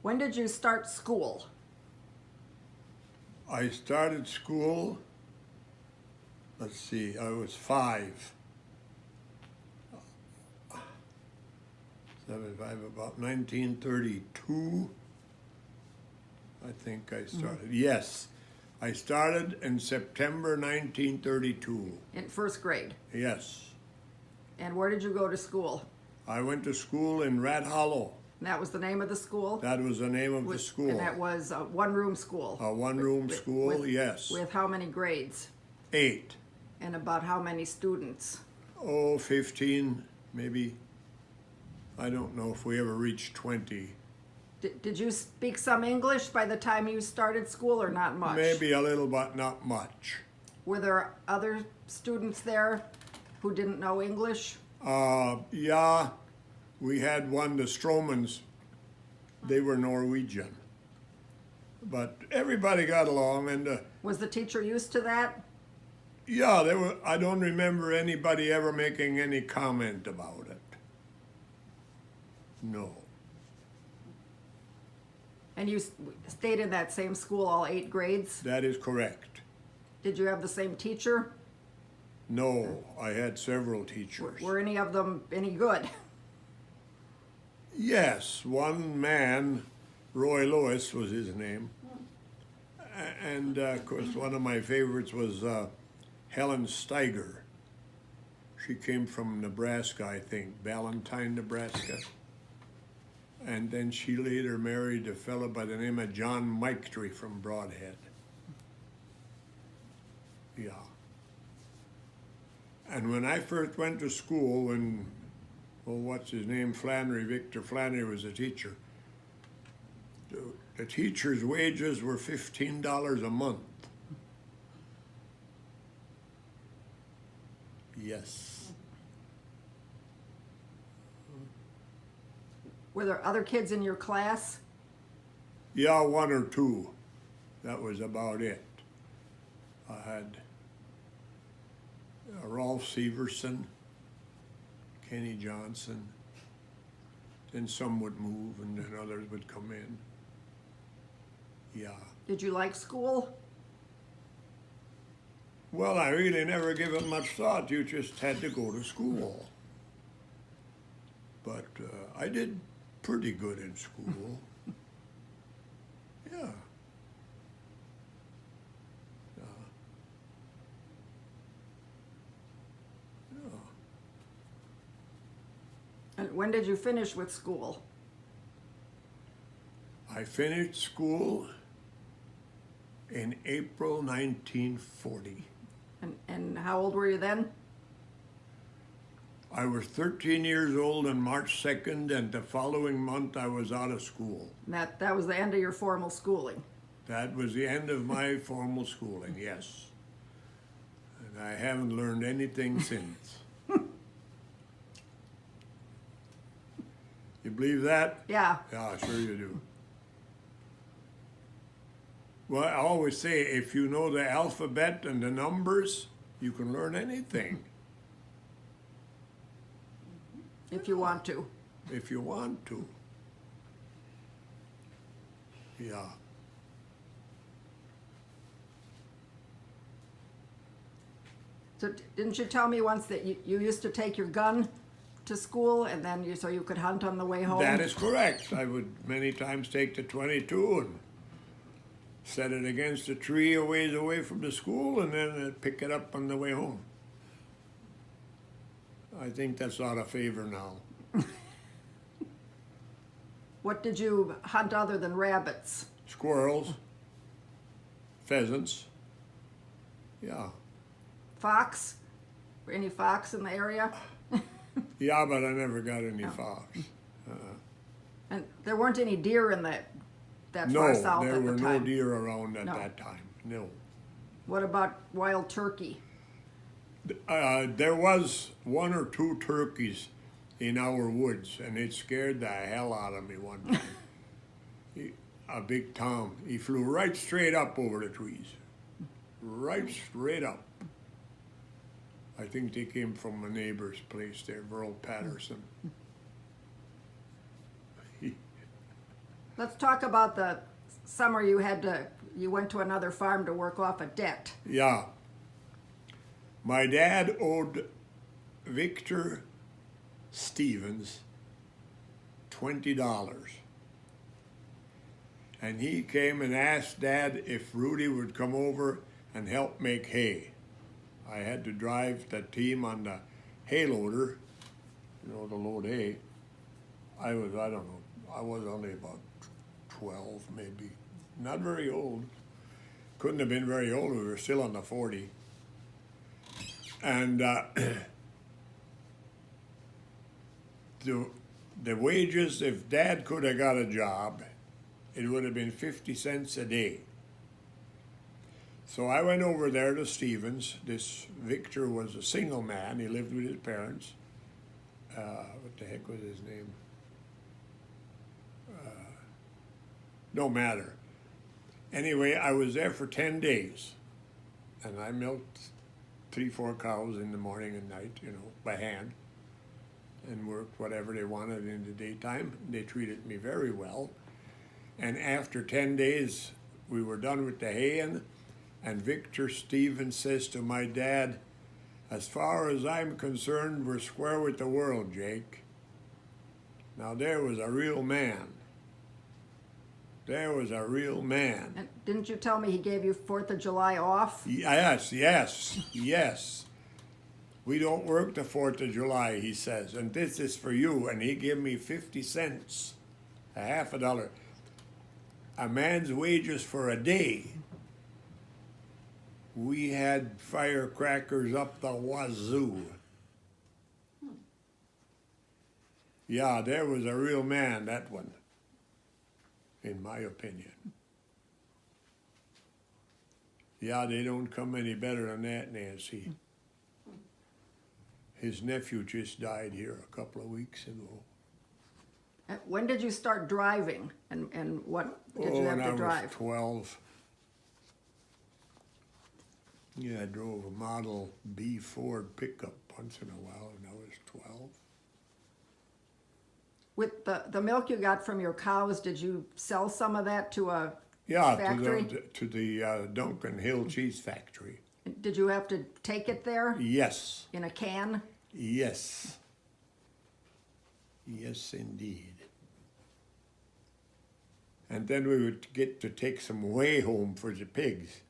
When did you start school? I started school, let's see, I was 5. 75, about 1932, I think I started. Yes, I started in September 1932. In first grade. Yes. And where did you go to school? I went to school in Rat Hollow. And that was the name of the school? That was the name of the school. And that was a one-room school? A one-room school, yes. With how many grades? 8. And about how many students? Oh, 15, maybe. I don't know if we ever reached 20. Did you speak some English by the time you started school, or not much? Maybe a little, but not much. Were there other students there who didn't know English? Yeah, we had one, the Stromans. They were Norwegian. But everybody got along, and Was the teacher used to that? yeah, there were. I don't remember anybody ever making any comment about it. No. And you stayed in that same school all 8 grades? That is correct. Did you have the same teacher? No, I had several teachers. Were any of them any good? Yes, one man, Roy Lewis was his name. And of course, one of my favorites was Helen Steiger. She came from Nebraska, I think, Valentine, Nebraska. And then she later married a fellow by the name of John Mictrey from Broadhead. Yeah. And when I first went to school, when, what's his name, Victor Flannery was a teacher, the teacher's wages were $15 a month. Yes. Were there other kids in your class? Yeah, 1 or 2. That was about it. I had Rolf Severson, Kenny Johnson. Then some would move and then others would come in. Yeah. Did you like school? Well, I really never given much thought. You just had to go to school. But I did pretty good in school. Yeah. And when did you finish with school? I finished school in April 1940. And how old were you then? I was 13 years old on March 2nd, and the following month I was out of school. That was the end of your formal schooling? That was the end of my formal schooling, yes. And I haven't learned anything since. You believe that? Yeah. Yeah, sure you do. Well, I always say, if you know the alphabet and the numbers, you can learn anything. If you want to. If you want to. Yeah. So didn't you tell me once that you used to take your gun to school and then so you could hunt on the way home? That is correct. I would many times take the 22 and set it against a tree a ways away from the school and then I'd pick it up on the way home. I think that's out of favor now. What did you hunt other than rabbits? Squirrels, pheasants, yeah. Fox? Were any fox in the area? Yeah, but I never got any fox. And there weren't any deer in that No, far south there at were the no time? deer around at No. that time, no. What about wild turkey? There was 1 or 2 turkeys in our woods, and it scared the hell out of me one time. A big Tom, he flew right straight up over the trees. Right straight up. I think they came from a neighbor's place there, Merle Patterson. Let's talk about the summer you went to another farm to work off a debt. Yeah. My dad owed Victor Stevens $20. And he came and asked Dad if Rudy would come over and help make hay. I had to drive the team on the hay loader, to load hay. I don't know, I was only about 12 maybe, not very old. Couldn't have been very old, we were still on the 40. And the wages, if Dad could have got a job, it would have been 50 cents a day. So I went over there to Stevens. This Victor was a single man. He lived with his parents. What the heck was his name? No matter. Anyway, I was there for 10 days. And I milked 3-4 cows in the morning and night, by hand. And worked whatever they wanted in the daytime. They treated me very well. And after 10 days, we were done with the haying, and Victor Stevens says to my dad, "As far as I'm concerned, we're square with the world, Jake." Now there was a real man. There was a real man. And didn't you tell me he gave you 4th of July off? Yes. We don't work the 4th of July, he says, and this is for you. And he gave me 50 cents, a half a dollar. A man's wages for a day. We had firecrackers up the wazoo. Yeah, there was a real man, that one, in my opinion. Yeah, they don't come any better than that, Nancy. His nephew just died here a couple of weeks ago. When did you start driving, and what did you have When to I drive? was 12. Yeah, I drove a Model B Ford pickup once in a while when I was 12. With the milk you got from your cows, did you sell some of that to a Yeah, factory? to the Duncan Hill Cheese Factory. Did you have to take it there Yes, in a can? yes. Yes, indeed. And then we would get to take some whey home for the pigs.